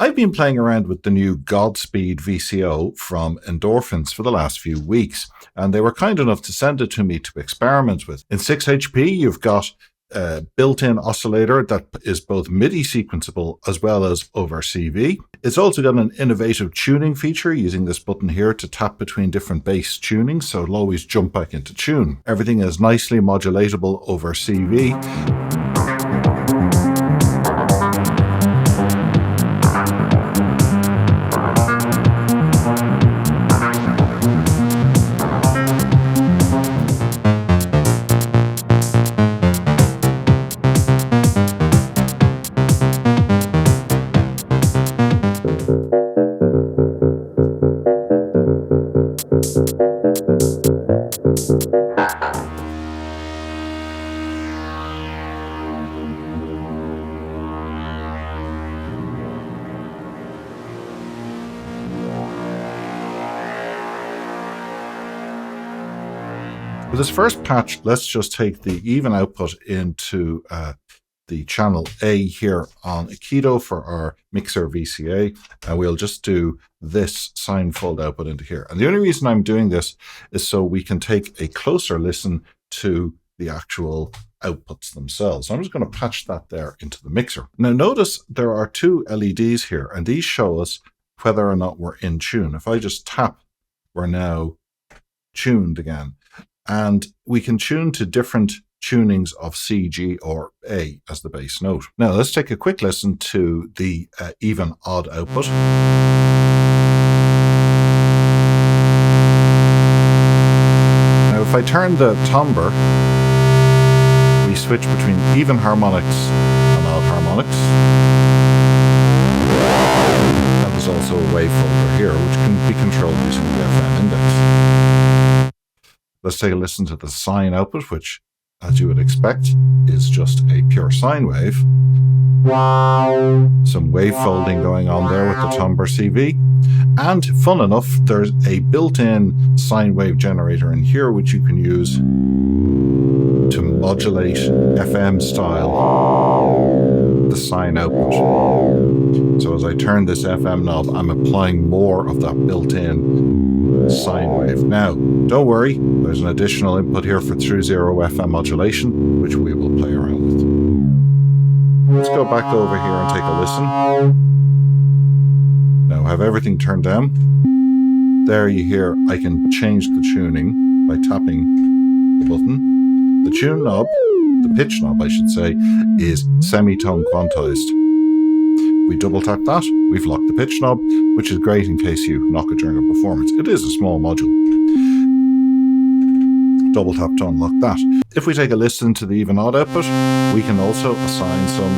I've been playing around with the new Godspeed VCO from Endorphins for the last few weeks, and they were kind enough to send it to me to experiment with. In 6HP, you've got a built-in oscillator that is both MIDI sequenceable as well as over CV. It's also got an innovative tuning feature using this button here to tap between different bass tunings, so it'll always jump back into tune. Everything is nicely modulatable over CV. With this first patch, let's just take the even output into the channel A here on Aikido for our mixer VCA, and we'll just do this sine fold output into here. And the only reason I'm doing this is so we can take a closer listen to the actual outputs themselves. So I'm just going to patch that there into the mixer. Now notice there are two LEDs here, and these show us whether or not we're in tune. If I just tap, we're now tuned again. And we can tune to different tunings of C, G, or A as the bass note. Now let's take a quick listen to the even odd output. Now if I turn the timbre, we switch between even harmonics and odd harmonics. And there's also a wavefolder here, which can be controlled using the FM index. Let's take a listen to the sine output, which, as you would expect, is just a pure sine wave. Some wave folding going on there with the timbre CV. And fun enough, there's a built-in sine wave generator in here, which you can use to modulate FM style the sine output. So as I turn this FM knob, I'm applying more of that built-in sine wave. Now, don't worry, there's an additional input here for through zero FM modulation, which we will play around with. Let's go back over here and take a listen. Now I have everything turned down. There you hear I can change the tuning by tapping the button. The tune knob, the pitch knob I should say, is semitone quantized. We double tap that, we've locked the pitch knob, which is great in case you knock it during a performance. It is a small module. Double tap to unlock that. If we take a listen to the even odd output, we can also assign some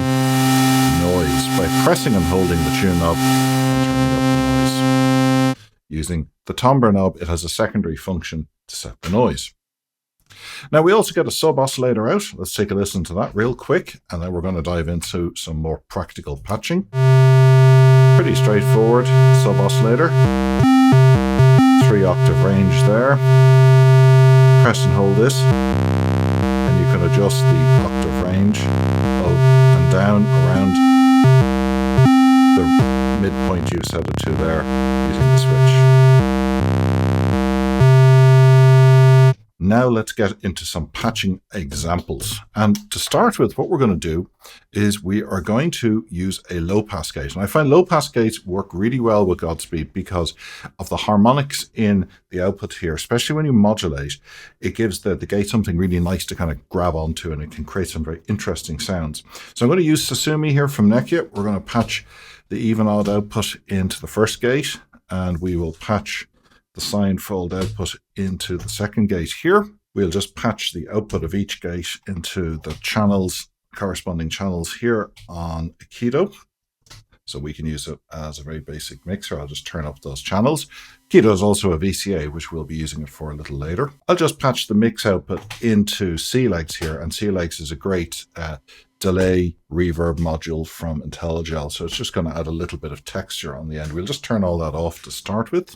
noise by pressing and holding the tune knob and turning up the noise. Using the timbre knob, it has a secondary function to set the noise. Now we also get a sub oscillator out. Let's take a listen to that real quick, and then we're going to dive into some more practical patching. Pretty straightforward sub oscillator. 3-octave range there. Press and hold this, and you can adjust the octave range up and down around the midpoint you set it to there using the switch. Now let's get into some patching examples. And to start with, what we're going to do is we are going to use a low-pass gate. And I find low-pass gates work really well with Godspeed because of the harmonics in the output here, especially when you modulate. It gives the gate something really nice to kind of grab onto, and it can create some very interesting sounds. So I'm going to use Sasumi here from Nekia. We're going to patch the even odd output into the first gate, and we will patch the sine fold output into the second gate here. We'll just patch the output of each gate into the channels, corresponding channels here on Aikido. So we can use it as a very basic mixer. I'll just turn up those channels. Aikido is also a VCA, which we'll be using it for a little later. I'll just patch the mix output into C legs here, and C legs is a great delay reverb module from IntelliGel. So it's just going to add a little bit of texture on the end. We'll just turn all that off to start with.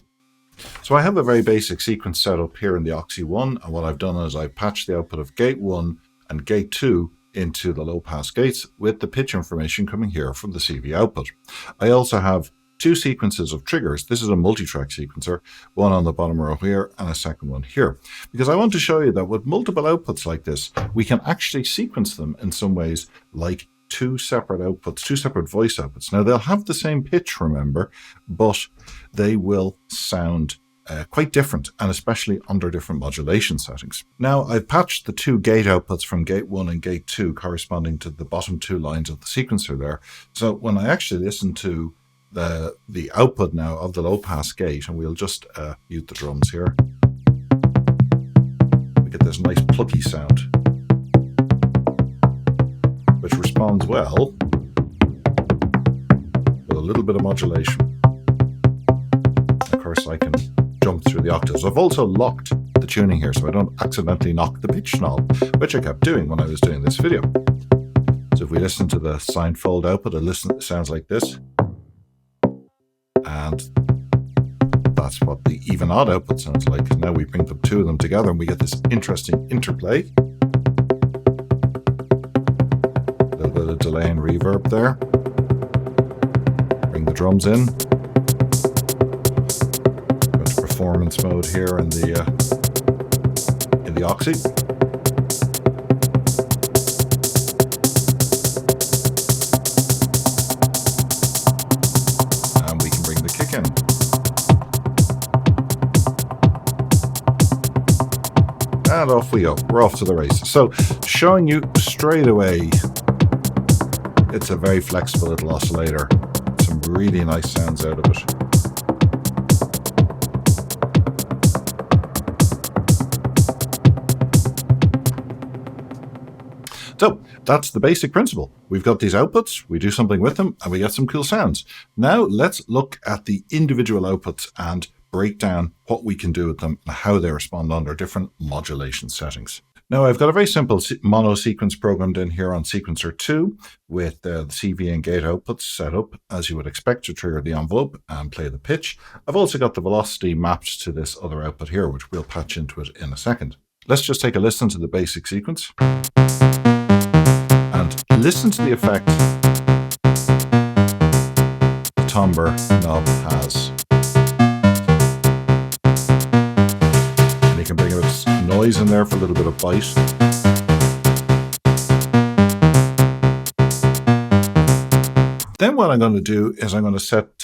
So I have a very basic sequence set up here in the Oxy 1, and what I've done is I've patched the output of gate 1 and gate 2 into the low pass gates with the pitch information coming here from the CV output. I also have two sequences of triggers. This is a multi-track sequencer, one on the bottom row here and a second one here, because I want to show you that with multiple outputs like this, we can actually sequence them in some ways like two separate outputs, two separate voice outputs. Now they'll have the same pitch, remember, but they will sound quite different, and especially under different modulation settings. Now I've patched the two gate outputs from gate 1 and gate 2 corresponding to the bottom two lines of the sequencer there. So when I actually listen to the output now of the low pass gate, and we'll just mute the drums here, we get this nice plucky sound, which responds well with a little bit of modulation. Of course, I can jump through the octaves. I've also locked the tuning here so I don't accidentally knock the pitch knob, which I kept doing when I was doing this video. So if we listen to the sine fold output, it sounds like this. And that's what the even odd output sounds like. Now we bring the two of them together and we get this interesting interplay. A little bit of delay and reverb there. Bring the drums in. Performance mode here in the Oxy. And we can bring the kick in. And off we go. We're off to the races. So showing you straight away, it's a very flexible little oscillator. Some really nice sounds out of it. So that's the basic principle. We've got these outputs, we do something with them, and we get some cool sounds. Now let's look at the individual outputs and break down what we can do with them and how they respond under different modulation settings. Now I've got a very simple mono sequence programmed in here on sequencer 2 with the CV and gate outputs set up as you would expect to trigger the envelope and play the pitch. I've also got the velocity mapped to this other output here, which we'll patch into it in a second. Let's just take a listen to the basic sequence. And listen to the effect the timbre knob has. And you can bring a bit of noise in there for a little bit of bite. Then what I'm going to do is I'm going to set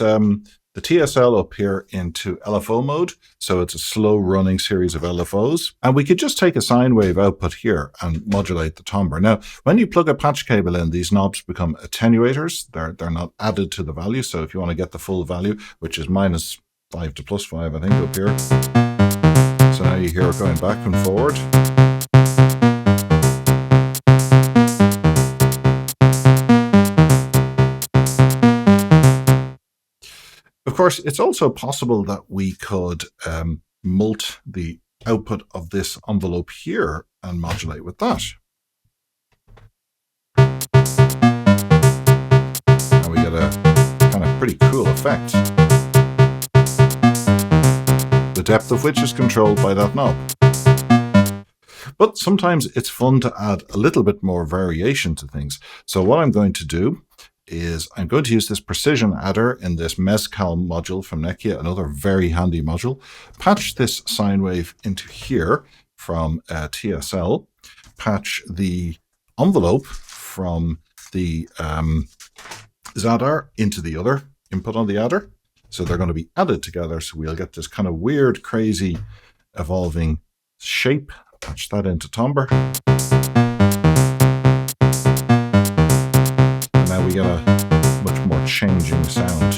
the TSL up here into LFO mode. So it's a slow running series of LFOs. And we could just take a sine wave output here and modulate the timbre. Now, when you plug a patch cable in, these knobs become attenuators. They're not added to the value. So if you want to get the full value, which is -5 to +5, I think, up here. So now you hear it going back and forward. Of course, it's also possible that we could mult the output of this envelope here and modulate with that. And we get a kind of pretty cool effect, the depth of which is controlled by that knob. But sometimes it's fun to add a little bit more variation to things. So what I'm going to do is I'm going to use this precision adder in this Mezcal module from Nekia, another very handy module. Patch this sine wave into here from TSL. Patch the envelope from the Zadar into the other input on the adder. So they're going to be added together. So we'll get this kind of weird, crazy, evolving shape. Patch that into timbre. Now we get a much more changing sound.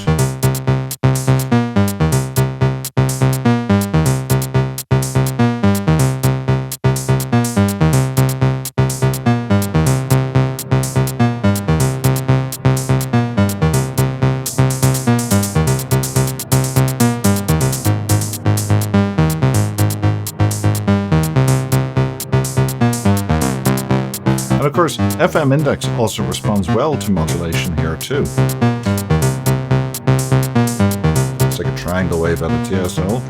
And of course, FM index also responds well to modulation here too. It's like a triangle wave out of TSL.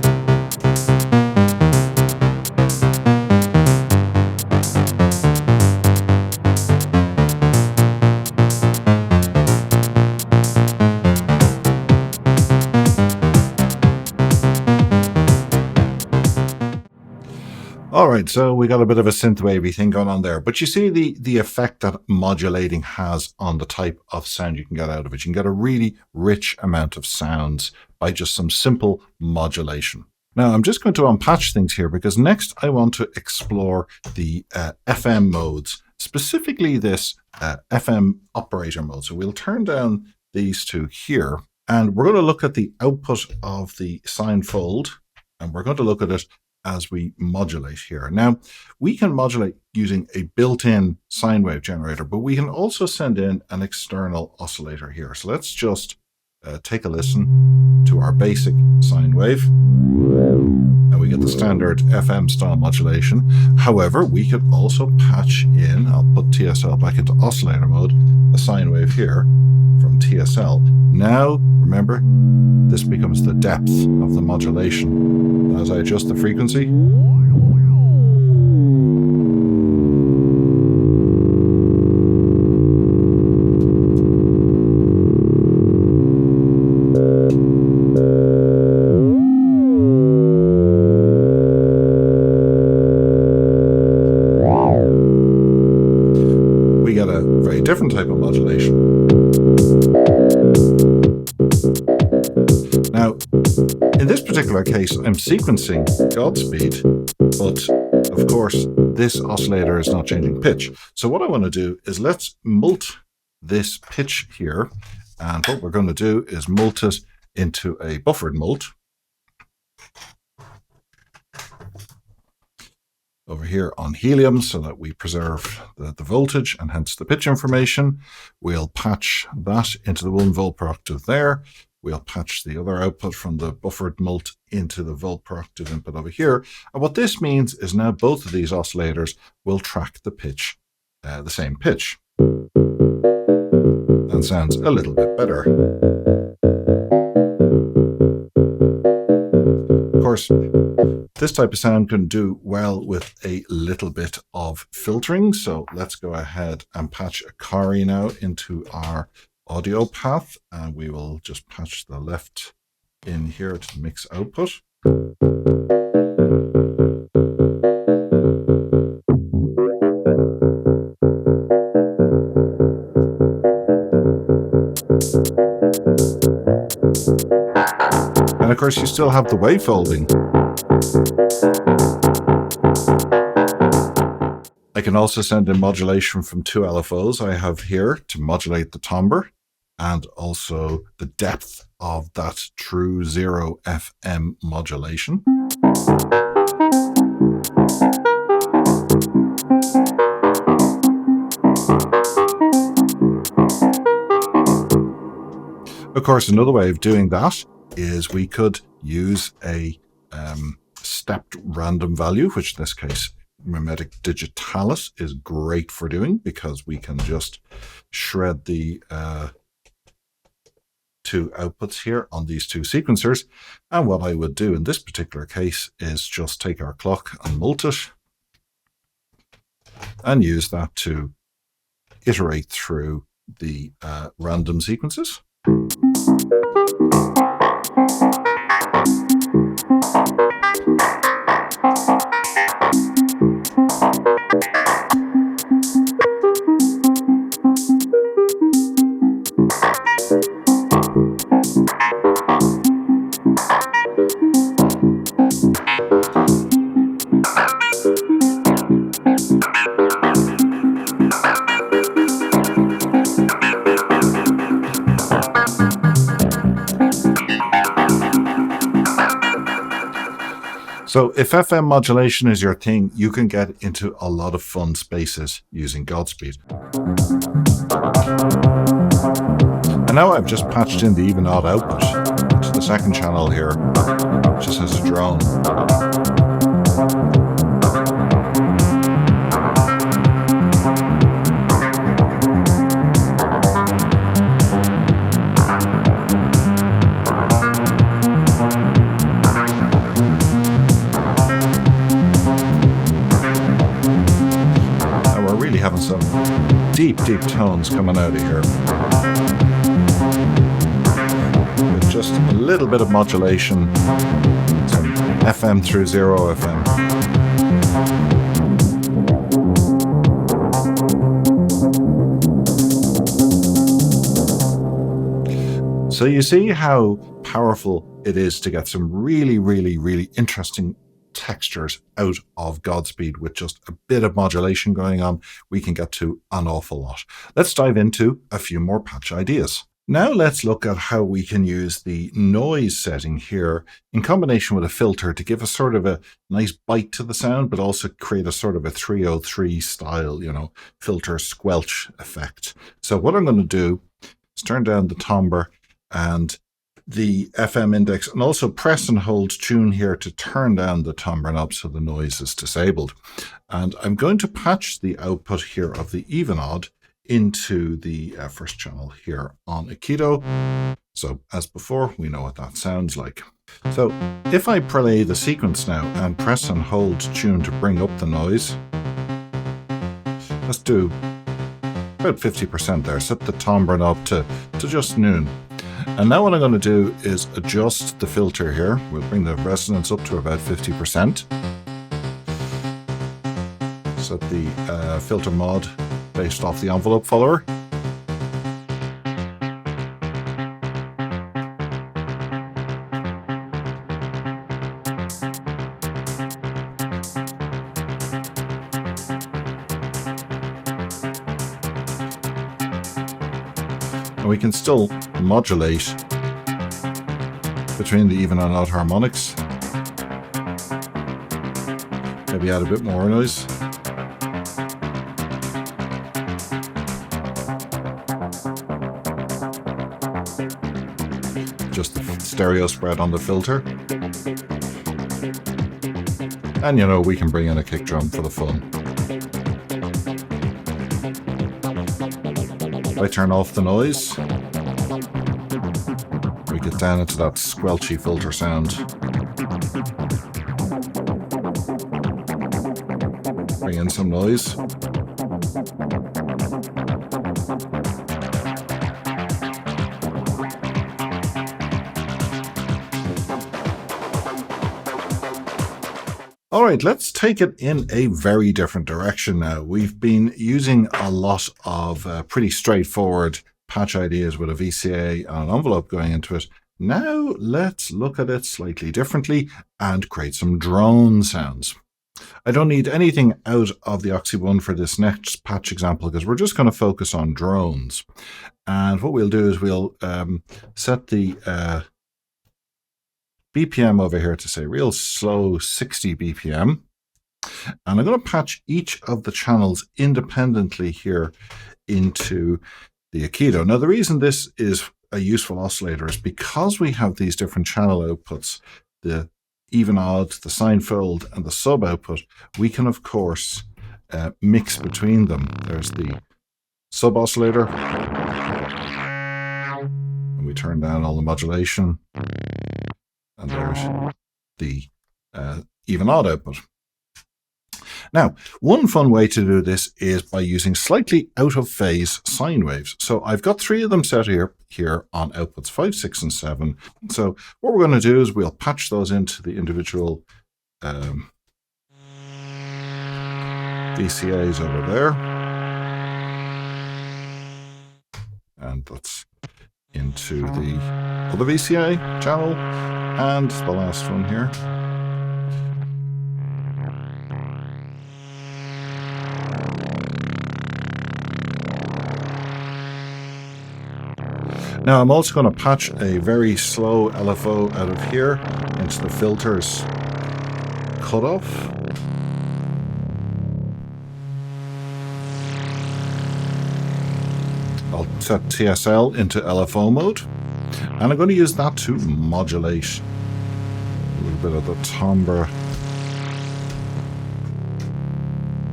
All right, so we got a bit of a synthwavy thing going on there, but you see the effect that modulating has on the type of sound you can get out of it. You can get a really rich amount of sounds by just some simple modulation. Now, I'm just going to unpatch things here because next I want to explore the FM modes, specifically this FM operator mode. So we'll turn down these two here, and we're going to look at the output of the sine fold, and we're going to look at it as we modulate here. Now, we can modulate using a built-in sine wave generator, but we can also send in an external oscillator here. So let's just take a listen to our basic sine wave. Now we get the standard FM style modulation. However, we could also patch in, I'll put TSL back into oscillator mode, a sine wave here from TSL. Now, remember, this becomes the depth of the modulation. As I adjust the frequency, we get a very different type of modulation. Now, in this particular case, I'm sequencing Godspeed, but of course, this oscillator is not changing pitch. So what I want to do is let's mult this pitch here. And what we're going to do is mult it into a buffered mult. Over here on helium so that we preserve the voltage and hence the pitch information. We'll patch that into the 1 volt per octave there. We'll patch the other output from the buffered mult into the volt per octave input over here. And what this means is now both of these oscillators will track the pitch, the same pitch. That sounds a little bit better. Of course, this type of sound can do well with a little bit of filtering. So let's go ahead and patch a Cari now into our audio path, and we will just patch the left in here to mix output. And of course you still have the wavefolding. I can also send in modulation from 2 LFOs I have here to modulate the timbre and also the depth of that true 0 FM modulation. Of course, another way of doing that is we could use a stepped random value, which in this case mimetic digitalis is great for doing because we can just shred the 2 outputs here on these 2 sequencers. And what I would do in this particular case is just take our clock and mult it and use that to iterate through the random sequences. So if FM modulation is your thing, you can get into a lot of fun spaces using Godspeed. And now I've just patched in the even odd output to the second channel here, just as a drone. Having some deep tones coming out of here with just a little bit of modulation, some FM through 0 FM. So you see how powerful it is to get some really, really, really interesting textures out of Godspeed with just a bit of modulation going on. We can get to an awful lot. Let's dive into a few more patch ideas. Now let's look at how we can use the noise setting here in combination with a filter to give us sort of a nice bite to the sound, but also create a sort of a 303 style, filter squelch effect. So what I'm going to do is turn down the timbre and the FM index, and also press and hold tune here to turn down the timbre knob so the noise is disabled. And I'm going to patch the output here of the even odd into the first channel here on Aikido. So as before, we know what that sounds like. So if I play the sequence now and press and hold tune to bring up the noise, let's do about 50% there. Set the timbre knob to just noon. And now what I'm going to do is adjust the filter here. We'll bring the resonance up to about 50%. Set the filter mod based off the envelope follower. And we can still modulate between the even and odd harmonics. Maybe add a bit more noise. Just the stereo spread on the filter. And we can bring in a kick drum for the fun. If I turn off the noise, we get down into that squelchy filter sound. Bring in some noise. All right, let's take it in a very different direction now. We've been using a lot of pretty straightforward patch ideas with a VCA and an envelope going into it. Now let's look at it slightly differently and create some drone sounds. I don't need anything out of the Oxy One for this next patch example because we're just going to focus on drones. And what we'll do is we'll set the BPM over here to say real slow 60 BPM. And I'm going to patch each of the channels independently here into the Aikido. Now, the reason this is a useful oscillator is because we have these different channel outputs, the even odd, the sine fold, and the sub output, we can, of course, mix between them. There's the sub oscillator. And we turn down all the modulation. And there's the even odd output. Now, one fun way to do this is by using slightly out of phase sine waves. So I've got 3 of them set here on outputs 5, 6, and 7. So what we're going to do is we'll patch those into the individual VCAs over there. And that's into the other VCA channel. And the last one here. Now I'm also going to patch a very slow LFO out of here into the filter's cutoff. I'll set TSL into LFO mode. And I'm going to use that to modulate a little bit of the timbre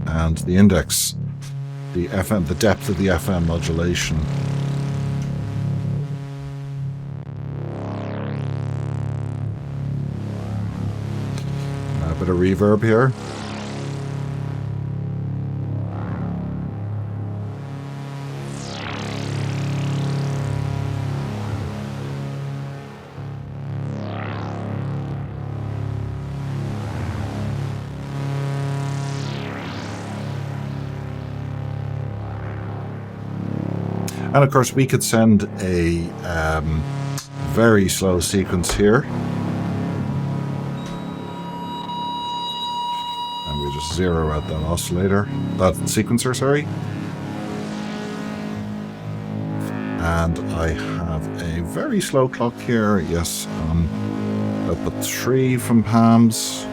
and the index, the FM, the depth of the FM modulation. A bit of reverb here. And of course, we could send a very slow sequence here. And we just zero out that oscillator, that sequencer, sorry. And I have a very slow clock here, yes, output 3 from Palms.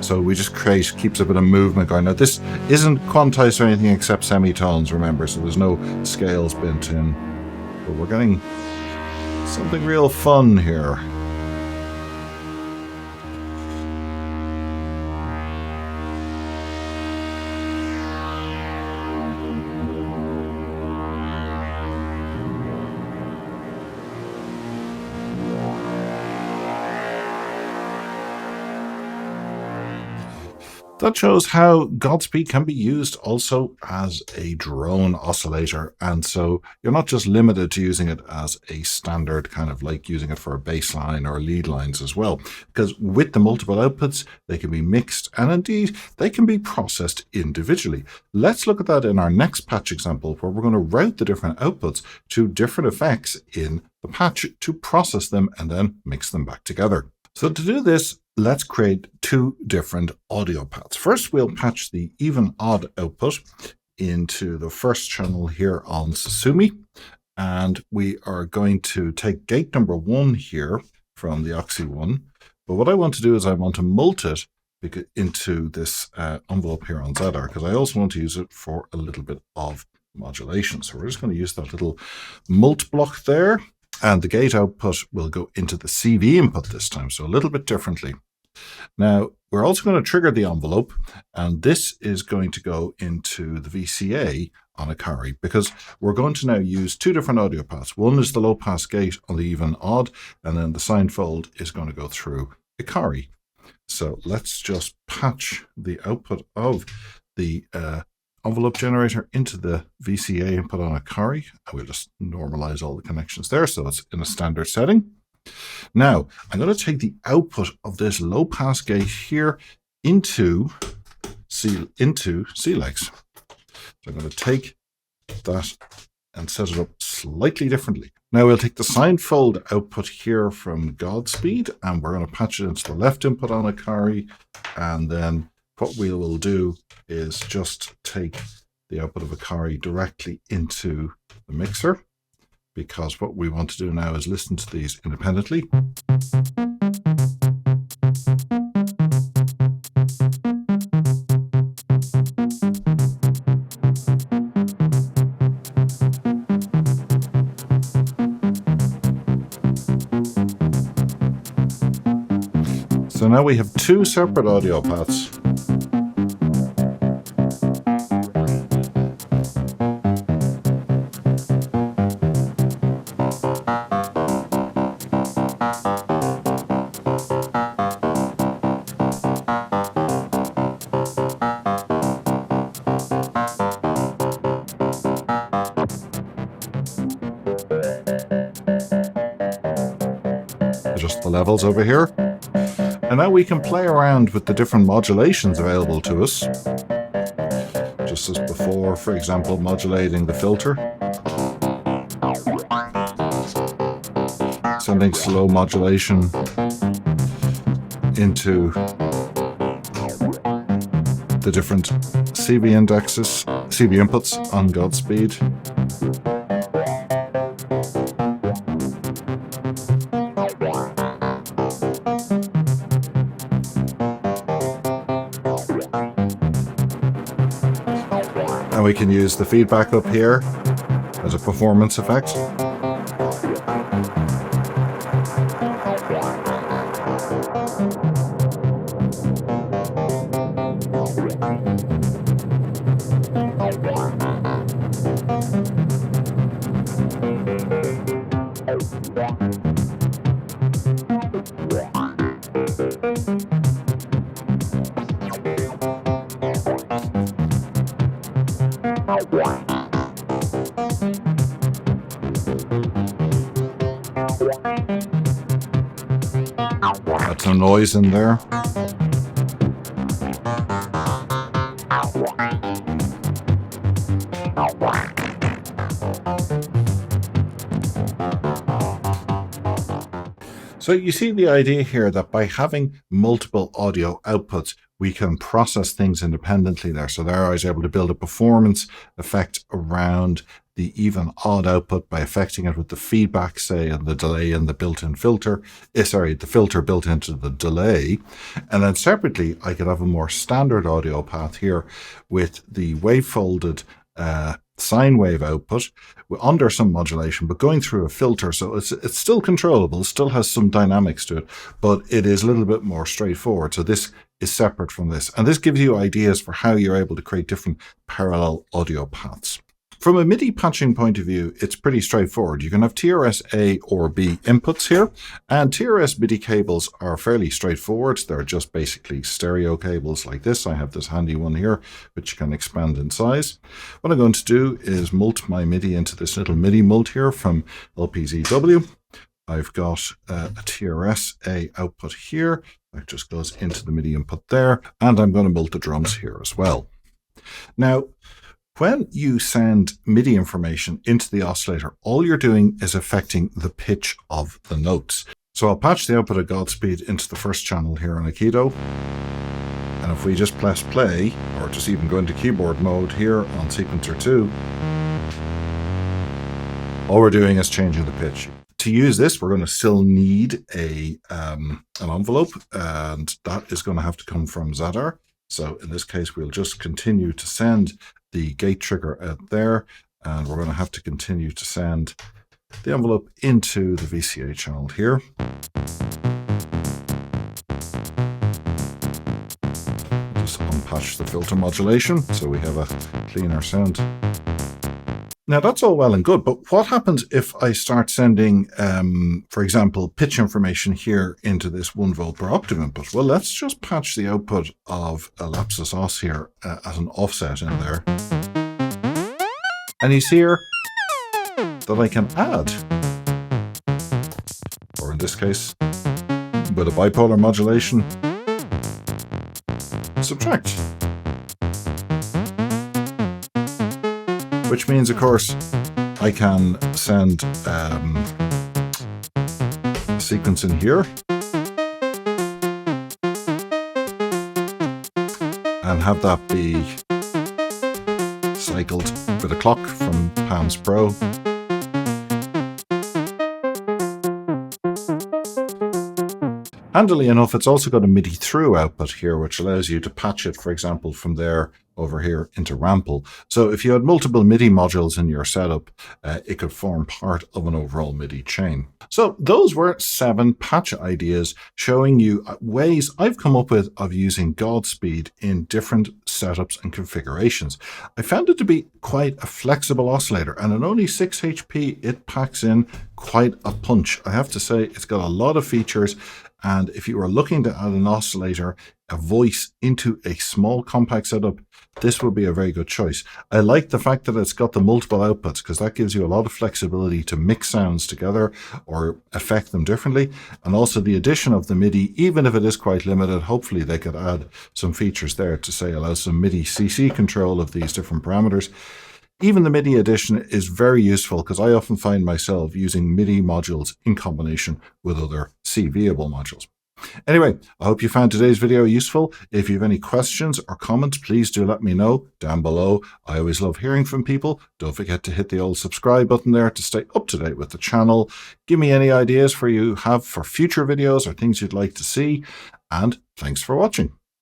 So we just keeps a bit of movement going. Now this isn't quantized or anything except semitones, remember, so there's no scales built in. But we're getting something real fun here. That shows how Godspeed can be used also as a drone oscillator. And so you're not just limited to using it as a standard, kind of like using it for a bass line or lead lines as well. Because with the multiple outputs, they can be mixed and indeed they can be processed individually. Let's look at that in our next patch example, where we're going to route the different outputs to different effects in the patch to process them and then mix them back together. So to do this, let's create 2 different audio paths. First, we'll patch the even-odd output into the first channel here on Susumi. And we are going to take gate number 1 here from the Oxy 1. But what I want to do is I want to mult it into this envelope here on ZR, because I also want to use it for a little bit of modulation. So we're just going to use that little mult block there. And the gate output will go into the CV input this time, so a little bit differently. Now, we're also going to trigger the envelope, and this is going to go into the VCA on Akari, because we're going to now use 2 different audio paths. One is the low-pass gate on the even-odd, and then the sine fold is going to go through Akari. So let's just patch the output of the envelope generator into the VCA input on Akari. I will just normalize all the connections there so it's in a standard setting. Now, I'm going to take the output of this low pass gate here into C-Lex. So I'm going to take that and set it up slightly differently. Now we'll take the sine fold output here from Godspeed and we're going to patch it into the left input on Akari, and then what we will do is just take the output of Akari directly into the mixer, because what we want to do now is listen to these independently. So now we have 2 separate audio paths. Adjust the levels over here. And now we can play around with the different modulations available to us. Just as before, for example, modulating the filter. Sending slow modulation into the different CV indexes, CV inputs on Godspeed. And we can use the feedback up here as a performance effect. Got some noise in there. So you see the idea here that by having multiple audio outputs, we can process things independently there. So there I was able to build a performance effect around the even odd output by affecting it with the feedback, say, and the delay and the built-in filter. The filter built into the delay. And then separately, I could have a more standard audio path here with the wave-folded sine wave output under some modulation, but going through a filter. So it's still controllable, still has some dynamics to it, but it is a little bit more straightforward. So this is separate from this. And this gives you ideas for how you're able to create different parallel audio paths. From a MIDI patching point of view, it's pretty straightforward. You can have TRS A or B inputs here, and TRS MIDI cables are fairly straightforward. They're just basically stereo cables like this. I have this handy one here, which you can expand in size. What I'm going to do is mult my MIDI into this little MIDI mult here from LPZW. I've got a TRS A output here. That just goes into the MIDI input there, and I'm going to mult the drums here as well. Now, when you send MIDI information into the oscillator, all you're doing is affecting the pitch of the notes. So I'll patch the output of Godspeed into the first channel here on Aikido. And if we just press play, or just even go into keyboard mode here on sequencer 2, all we're doing is changing the pitch. To use this, we're going to still need an envelope, and that is going to have to come from Zadar. So in this case, we'll just continue to send the gate trigger out there, and we're going to have to continue to send the envelope into the VCA channel here. Just unpatch the filter modulation so we have a cleaner sound. Now that's all well and good, but what happens if I start sending, for example, pitch information here into this 1 volt per octave input? Well, let's just patch the output of a Lapsus Os here as an offset in there. And you see here that I can add, or in this case, with a bipolar modulation, subtract. Which means, of course, I can send a sequence in here and have that be cycled with a clock from Palms Pro. Handily enough, it's also got a MIDI through output here, which allows you to patch it, for example, from there over here into Rample. So if you had multiple MIDI modules in your setup, it could form part of an overall MIDI chain. So those were 7 patch ideas showing you ways I've come up with of using Godspeed in different setups and configurations. I found it to be quite a flexible oscillator, and at only 6 HP, it packs in quite a punch. I have to say, it's got a lot of features. And if you are looking to add an oscillator, a voice into a small compact setup, this would be a very good choice. I like the fact that it's got the multiple outputs, because that gives you a lot of flexibility to mix sounds together or affect them differently. And also the addition of the MIDI, even if it is quite limited, hopefully they could add some features there to say allow some MIDI CC control of these different parameters. Even the MIDI addition is very useful, because I often find myself using MIDI modules in combination with other C-viable modules. Anyway, I hope you found today's video useful. If you have any questions or comments, please do let me know down below. I always love hearing from people. Don't forget to hit the old subscribe button there to stay up to date with the channel. Give me any ideas you have for future videos or things you'd like to see. And thanks for watching.